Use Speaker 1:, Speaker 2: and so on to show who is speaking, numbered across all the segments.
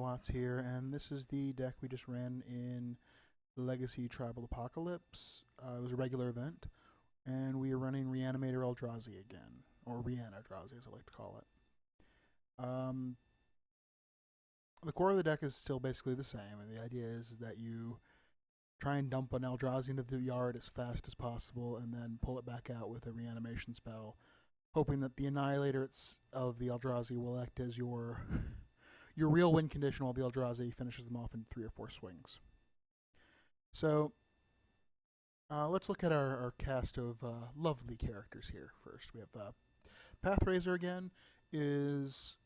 Speaker 1: Watts here, and this is the deck we just ran in Legacy Tribal Apocalypse. It was a regular event, and we are running Reanimator Eldrazi again, or Reanimator as I like to call it. The core of the deck is still basically the same, and the idea is that you try and dump an Eldrazi into the yard as fast as possible, and then pull it back out with a reanimation spell, hoping that the Annihilator of the Eldrazi will act as your real win condition while the Eldrazi finishes them off in 3 or 4 swings. So let's look at our cast of lovely characters here first. We have Pathraiser again, is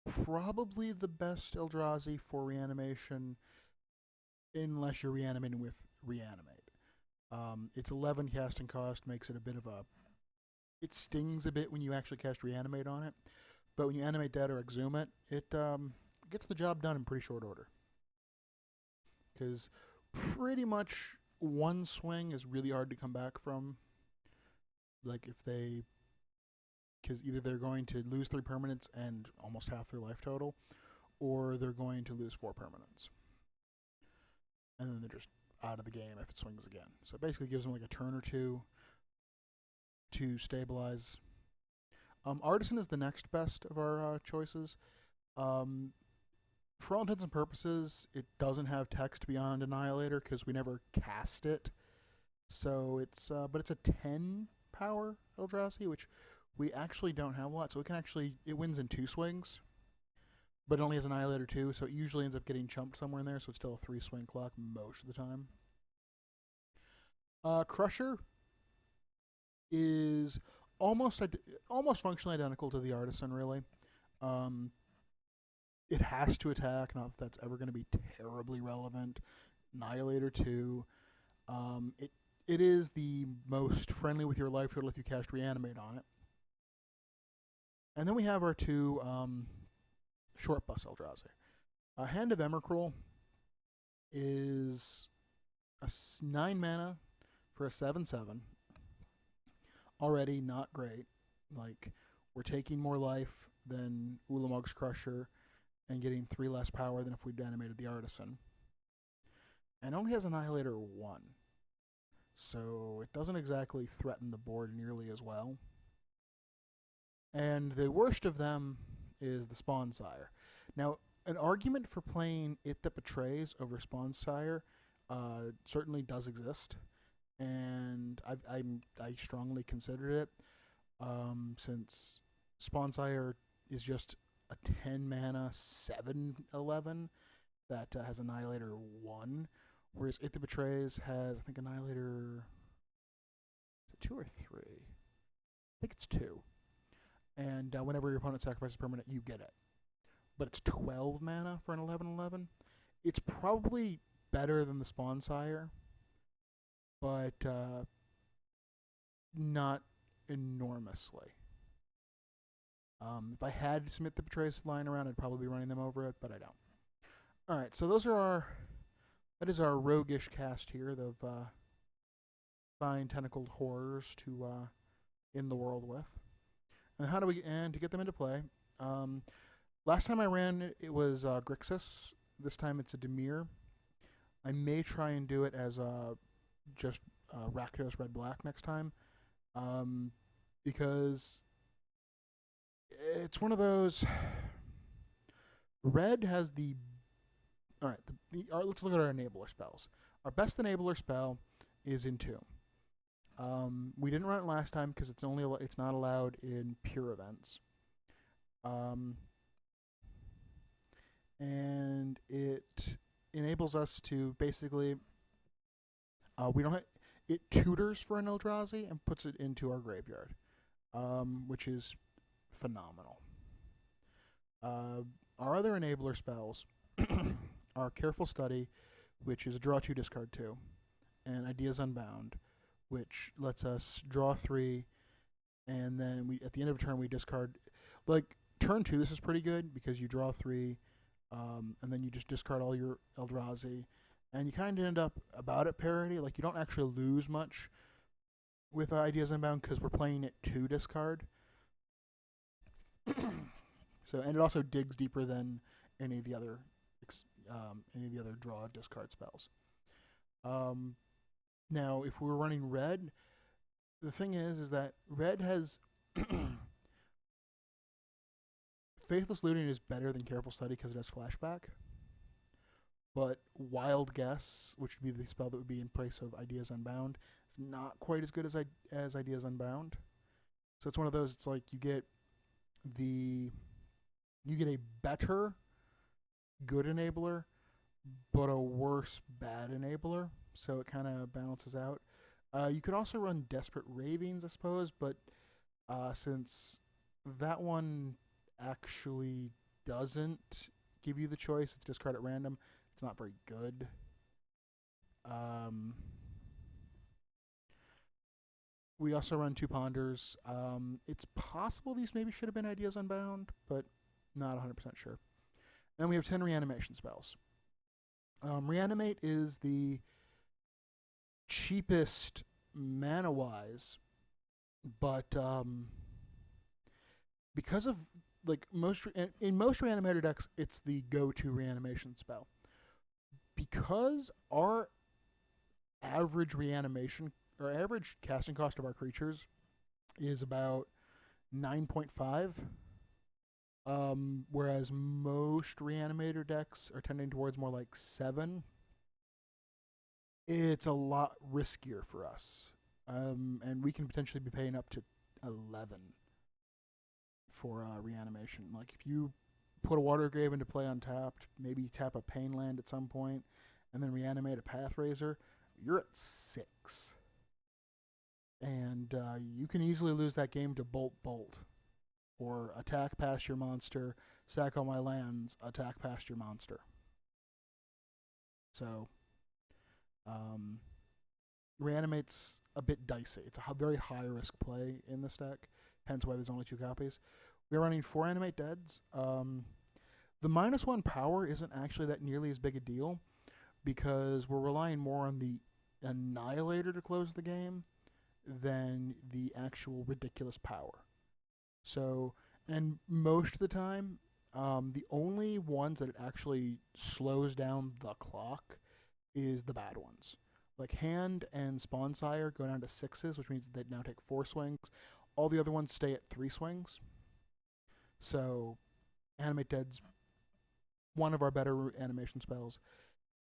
Speaker 1: probably the best Eldrazi for reanimation unless you're reanimating with Reanimate. It's 11 casting cost, makes it a bit of a... It stings a bit when you actually cast Reanimate on it, but when you animate that or exhume it, it gets the job done in pretty short order. Because pretty much one swing is really hard to come back from. Like if they... Because either they're going to lose 3 permanents and almost half their life total, or they're going to lose 4 permanents. And then they're just out of the game if it swings again. So it basically gives them like a turn or two to stabilize. Artisan is the next best of our choices. For all intents and purposes, it doesn't have text beyond Annihilator because we never cast it. So it's but it's a 10 power Eldrazi, which we actually don't have a lot. So it can actually, it wins in 2 swings, but it only has Annihilator 2, so it usually ends up getting chumped somewhere in there. So it's still a 3 swing clock most of the time. Crusher is almost functionally identical to the Artisan, really. It has to attack, not that that's ever going to be terribly relevant. Annihilator 2. It is the most friendly with your life total if you cast Reanimate on it. And then we have our 2 short bus Eldrazi. Hand of Emrakul is a 9 mana for a 7/7. Already not great. Like, we're taking more life than Ulamog's Crusher and getting 3 less power than if we'd animated the Artisan. And only has Annihilator 1. So it doesn't exactly threaten the board nearly as well. And the worst of them is the Spawn Sire. Now, an argument for playing It That Betrays over Spawn Sire certainly does exist. And I strongly considered it, since Spawn Sire is just a 10 mana 7/11 that has Annihilator 1, whereas It That Betrays has, I think, Annihilator, is it 2 or 3? I think it's 2. And whenever your opponent sacrifices permanent, you get it. But it's 12 mana for an 11/11. It's probably better than the Spawn Sire, but not enormously. If I had some It That Betrays lying around, I'd probably be running them over it, but I don't. Alright, so that is our roguish cast here of fine tentacled horrors to end the world with. And to get them into play, last time I ran it was Grixis. This time it's a Dimir. I may try and do it as just Rakdos red-black next time, because it's one of those... Red has the... Alright, let's look at our enabler spells. Our best enabler spell is Entomb. We didn't run it last time because it's not allowed in pure events. And it enables us to basically... it tutors for an Eldrazi and puts it into our graveyard, which is phenomenal. Our other enabler spells are Careful Study, which is draw 2, discard 2, and Ideas Unbound, which lets us draw 3, and then at the end of a turn we discard. Like, turn 2, this is pretty good because you draw 3, and then you just discard all your Eldrazi, and you kind of end up about at parity. Like, you don't actually lose much with Ideas Unbound because we're playing it to discard. So, and it also digs deeper than any of the other draw discard spells. Now, if we were running red, the thing is that red has Faithless Looting is better than Careful Study because it has flashback. But Wild Guess, which would be the spell that would be in place of Ideas Unbound, is not quite as good as Ideas Unbound. So it's one of those. It's like you get a better good enabler, but a worse bad enabler. So it kind of balances out. You could also run Desperate Ravings, I suppose, but since that one actually doesn't give you the choice, it's discard at random. It's not very good. We also run 2 Ponders. It's possible these maybe should have been Ideas Unbound, but not 100% sure. Then we have 10 Reanimation spells. Reanimate is the cheapest mana-wise, but because of in most Reanimator decks, it's the go-to reanimation spell. Because our average reanimation or average casting cost of our creatures is about 9.5, whereas most Reanimator decks are tending towards more like 7. It's a lot riskier for us, and we can potentially be paying up to 11 for reanimation. Like if you put a Watergrave into play untapped, maybe tap a Pain Land at some point, and then reanimate a Pathraiser, you're at 6. And you can easily lose that game to Bolt, or attack past your monster, sack all my lands, attack past your monster. So, Reanimate's a bit dicey. It's a very high risk play in this deck, hence why there's only 2 copies. We're running 4 Animate Deads. The -1 power isn't actually that nearly as big a deal because we're relying more on the Annihilator to close the game than the actual ridiculous power. So, and most of the time, the only ones that it actually slows down the clock is the bad ones. Like Hand and Spawnsire go down to 6s, which means they now take 4 swings. All the other ones stay at 3 swings. So, Animate Dead's one of our better animation spells.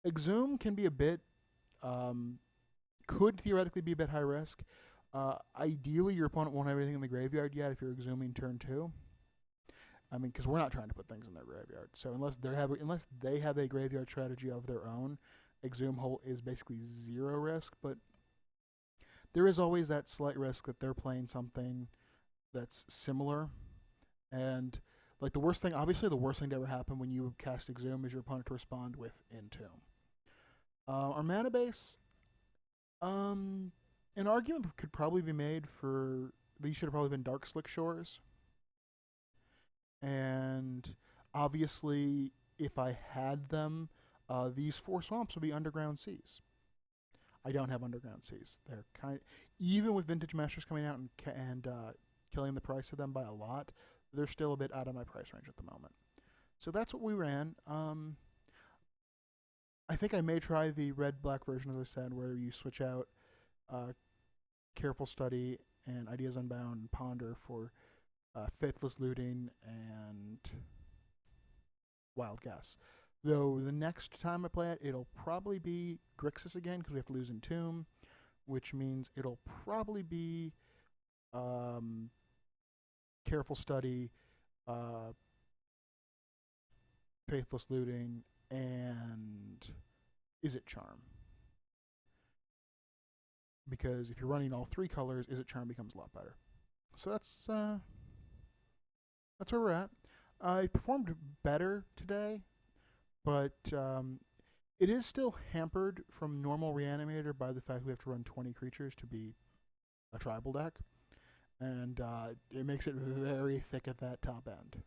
Speaker 1: Exhume can be a bit, could theoretically be a bit high risk. Ideally, your opponent won't have anything in the graveyard yet if you're exhuming turn 2. I mean, because we're not trying to put things in their graveyard. So unless they have a graveyard strategy of their own, Exhume Hole is basically 0 risk. But there is always that slight risk that they're playing something that's similar. And like the worst thing to ever happen when you cast Exhume is your opponent to respond with Entomb. Our mana base, an argument could probably be made for these should have probably been Dark Slick Shores. And obviously, if I had them, these 4 swamps would be Underground Seas. I don't have Underground Seas. They're even with Vintage Masters coming out and killing the price of them by a lot, they're still a bit out of my price range at the moment. So that's what we ran. I think I may try the red-black version, as I said, where you switch out Careful Study and Ideas Unbound and Ponder for Faithless Looting and Wild Guess. Though the next time I play it, it'll probably be Grixis again because we have to lose Entomb, which means it'll probably be Careful Study, Faithless Looting, and Izzet Charm. Because if you're running all 3 colors, Izzet Charm becomes a lot better. So that's where we're at. I performed better today, but it is still hampered from normal Reanimator by the fact we have to run 20 creatures to be a tribal deck. And it makes it very thick at that top end.